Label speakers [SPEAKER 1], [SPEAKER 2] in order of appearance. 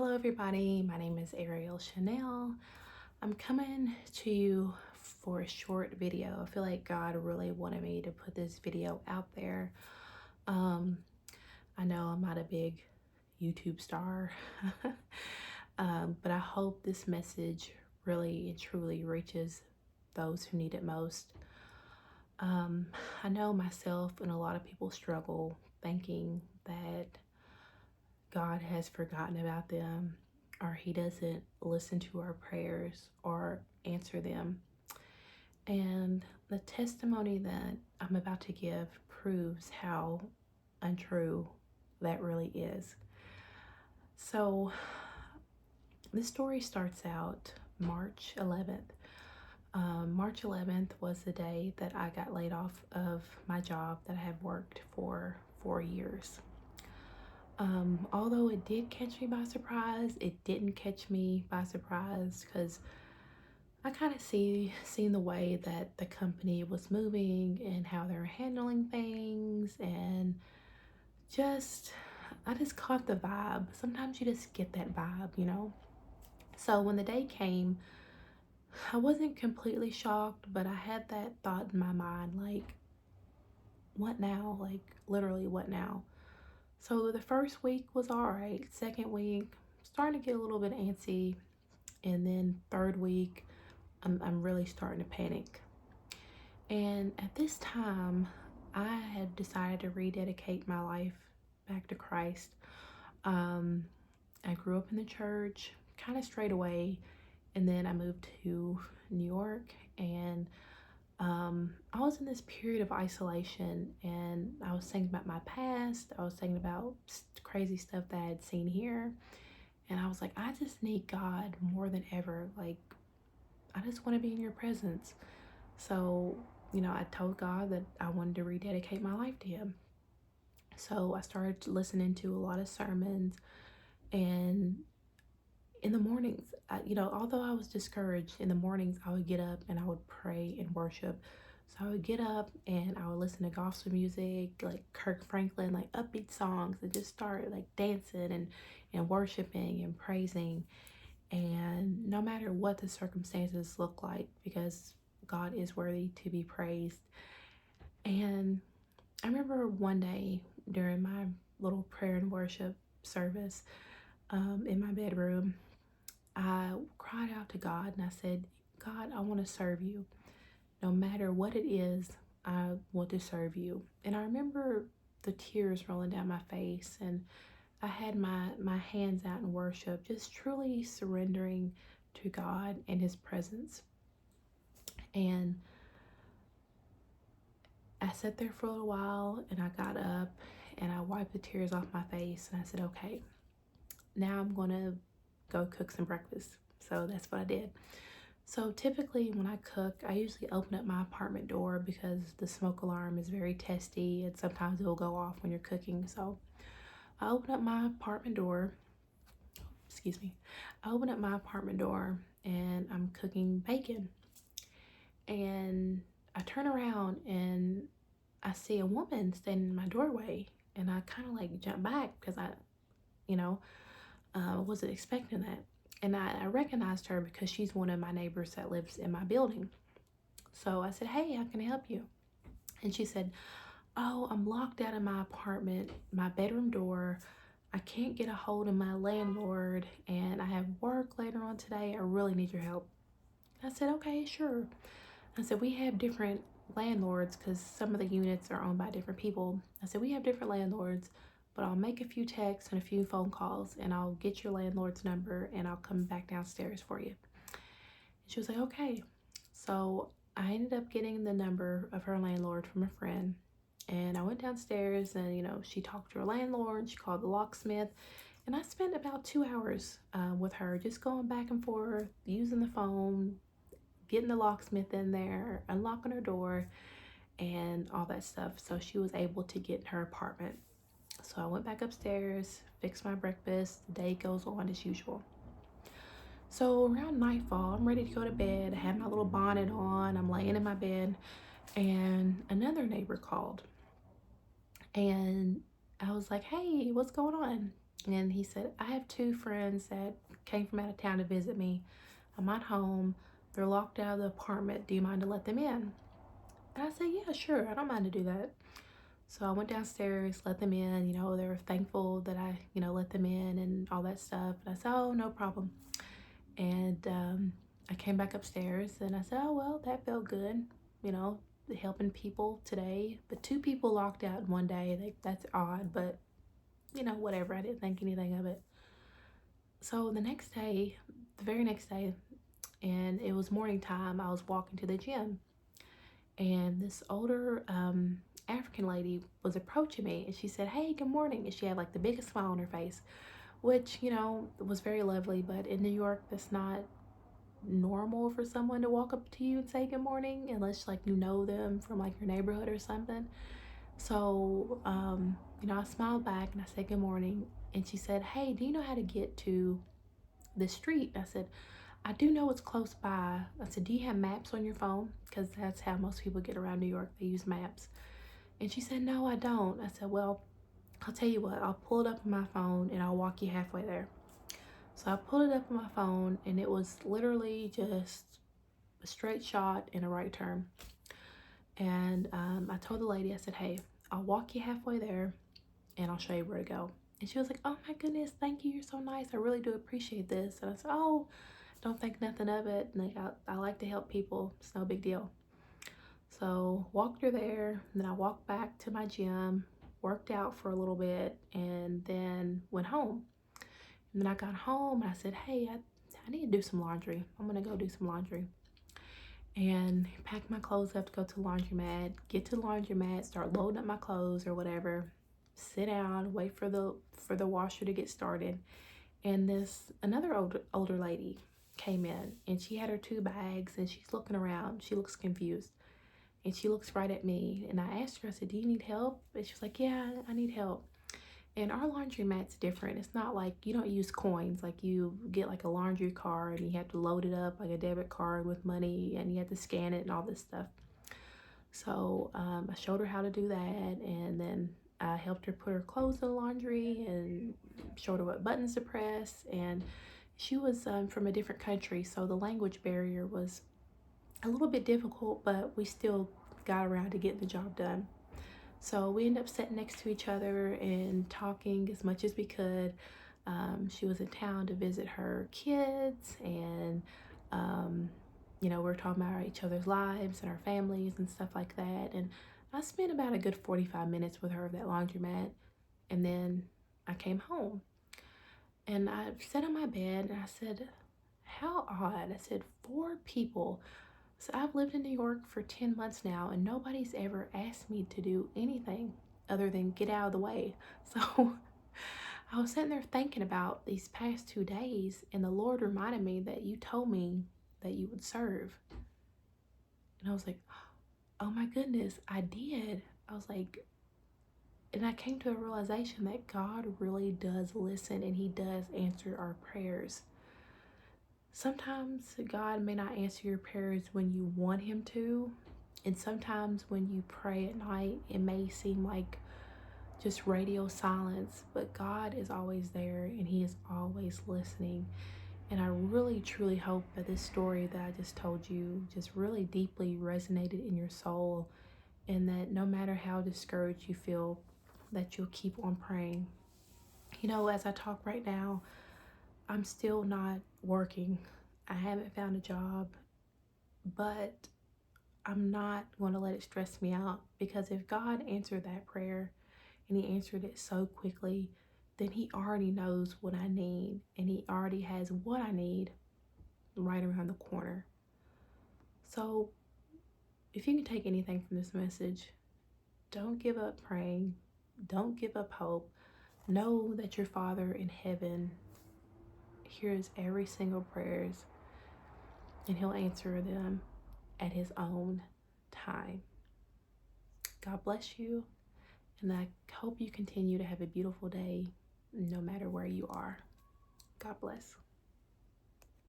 [SPEAKER 1] Hello, everybody. My name is Ariel Chanel. I'm coming to you for a short video. I feel like God really wanted me to put this video out there. Um, I know I'm not a big YouTube star, but I hope this message really and truly reaches those who need it most. Um, I know myself and a lot of people struggle thinking that God has forgotten about them, or He doesn't listen to our prayers or answer them. And the testimony that I'm about to give proves how untrue that really is. So, this story starts out March 11th. March 11th was the day that I got laid off of my job that I have worked for 4 years. Although it did catch me by surprise, it didn't catch me by surprise because I kind of seen the way that the company was moving and how they're handling things, and just I just caught the vibe. Sometimes you just get that vibe. So when the day came, I wasn't completely shocked, but I had that thought in my mind, like, what now? Like, literally, what now? So the first week was all right. Second week, starting to get a little bit antsy. And then third week, I'm really starting to panic. And at this time, I had decided to rededicate my life back to Christ. Um, I grew up in the church kind of straight away. And then I moved to New York, and I was in this period of isolation, and I was thinking about my past. I was thinking about crazy stuff that I had seen here. And I was like, I just need God more than ever. Like, I just want to be in your presence. So, I told God that I wanted to rededicate my life to Him. So I started listening to a lot of sermons, and in the mornings, although I was discouraged, in the mornings I would get up and I would pray and worship. So I would get up and I would listen to gospel music, like Kirk Franklin, like upbeat songs, and just start like dancing and worshiping and praising. And no matter what the circumstances look like, because God is worthy to be praised. And I remember one day during my little prayer and worship service, in my bedroom, I cried out to God and I said, God, I want to serve you. No matter what it is, I want to serve you. And I remember the tears rolling down my face, and I had my hands out in worship, just truly surrendering to God and His presence. And I sat there for a little while, and I got up and I wiped the tears off my face, and I said, okay, now I'm going to go cook some breakfast. So that's what I did. So typically when I cook, I usually open up my apartment door because the smoke alarm is very testy, and sometimes it will go off when you're cooking. So I open up my apartment door, excuse me. I open up my apartment door and I'm cooking bacon. And I turn around and I see a woman standing in my doorway, and I kind of like jump back because you know, wasn't expecting that. And I recognized her because she's one of my neighbors that lives in my building. So I said, hey, how can I help you? And she said, oh, I'm locked out of my apartment, my bedroom door. I can't get a hold of my landlord, and I have work later on today. I really need your help. I said, okay, sure. I said, we have different landlords because some of the units are owned by different people. I said, we have different landlords, but I'll make a few texts and a few phone calls, and I'll get your landlord's number, and I'll come back downstairs for you. And she was like, okay. So I ended up getting the number of her landlord from a friend, and I went downstairs, and she talked to her landlord. She called the locksmith, and I spent about 2 hours with her, just going back and forth, using the phone, getting the locksmith in there, unlocking her door, and all that stuff. So she was able to get in her apartment. So I went back upstairs, fixed my breakfast. The day goes on as usual. So around nightfall, I'm ready to go to bed. I have my little bonnet on. I'm laying in my bed, and another neighbor called. And I was like, hey, what's going on? And he said, I have two friends that came from out of town to visit me. I'm not home. They're locked out of the apartment. Do you mind to let them in? And I said, yeah, sure. I don't mind to do that. So I went downstairs, let them in. They were thankful that I, let them in and all that stuff. And I said, oh, no problem. And I came back upstairs and I said, oh, well, that felt good, you know, helping people today. But two people locked out in one day, that's odd, but, whatever. I didn't think anything of it. So the next day, the very next day, and it was morning time, I was walking to the gym. And this older African lady was approaching me and she said, hey, good morning. And she had like the biggest smile on her face, which, was very lovely. But in New York, that's not normal for someone to walk up to you and say good morning unless like you know them from like your neighborhood or something. So I smiled back and I said good morning, and she said, hey, do you know how to get to the street? I said, I do know it's close by. I said, do you have maps on your phone? Because that's how most people get around New York, they use maps. And she said, no, I don't. I said, well, I'll tell you what, I'll pull it up on my phone and I'll walk you halfway there. So I pulled it up on my phone and it was literally just a straight shot and a right turn. And I told the lady, I said, hey, I'll walk you halfway there and I'll show you where to go. And she was like, oh my goodness, thank you, you're so nice, I really do appreciate this. And I said, oh, don't think nothing of it. Like, I like to help people, it's no big deal. So walked her there, and then I walked back to my gym, worked out for a little bit, and then went home. And then I got home and I said, hey, I need to do some laundry. I'm gonna go do some laundry. And pack my clothes up to go to the laundromat, get to the laundromat, start loading up my clothes or whatever, sit down, wait for the washer to get started. And this another older lady came in and she had her two bags and she's looking around. She looks confused. And she looks right at me and I asked her, I said, do you need help? And she was like, yeah, I need help. And our laundromat's different. It's not like you don't use coins. Like you get like a laundry card and you have to load it up like a debit card with money and you have to scan it and all this stuff. So I showed her how to do that, and then I helped her put her clothes in the laundry and showed her what buttons to press. And she was from a different country, so the language barrier was a little bit difficult, but we still got around to getting the job done. So we ended up sitting next to each other and talking as much as we could. She was in town to visit her kids, and we were talking about each other's lives and our families and stuff like that. And I spent about a good 45 minutes with her at that laundromat, and then I came home. And I sat on my bed and I said, how odd. I said, four people. So I've lived in New York for 10 months now and nobody's ever asked me to do anything other than get out of the way. So I was sitting there thinking about these past 2 days, and the Lord reminded me that you told me that you would serve. And I was like, oh my goodness, I did. I was like, and I came to a realization that God really does listen and he does answer our prayers. Sometimes God may not answer your prayers when you want him to, and sometimes when you pray at night, it may seem like just radio silence, but God is always there and he is always listening. And I really truly hope that this story that I just told you just really deeply resonated in your soul, and that no matter how discouraged you feel, that you'll keep on praying. As I talk right now, I'm still not working. I haven't found a job, but I'm not going to let it stress me out, because if God answered that prayer and he answered it so quickly, then he already knows what I need and he already has what I need right around the corner. So if you can take anything from this message, don't give up praying. Don't give up hope. Know that your Father in heaven hears every single prayers and he'll answer them at his own time. God bless you, and I hope you continue to have a beautiful day no matter where you are. God bless.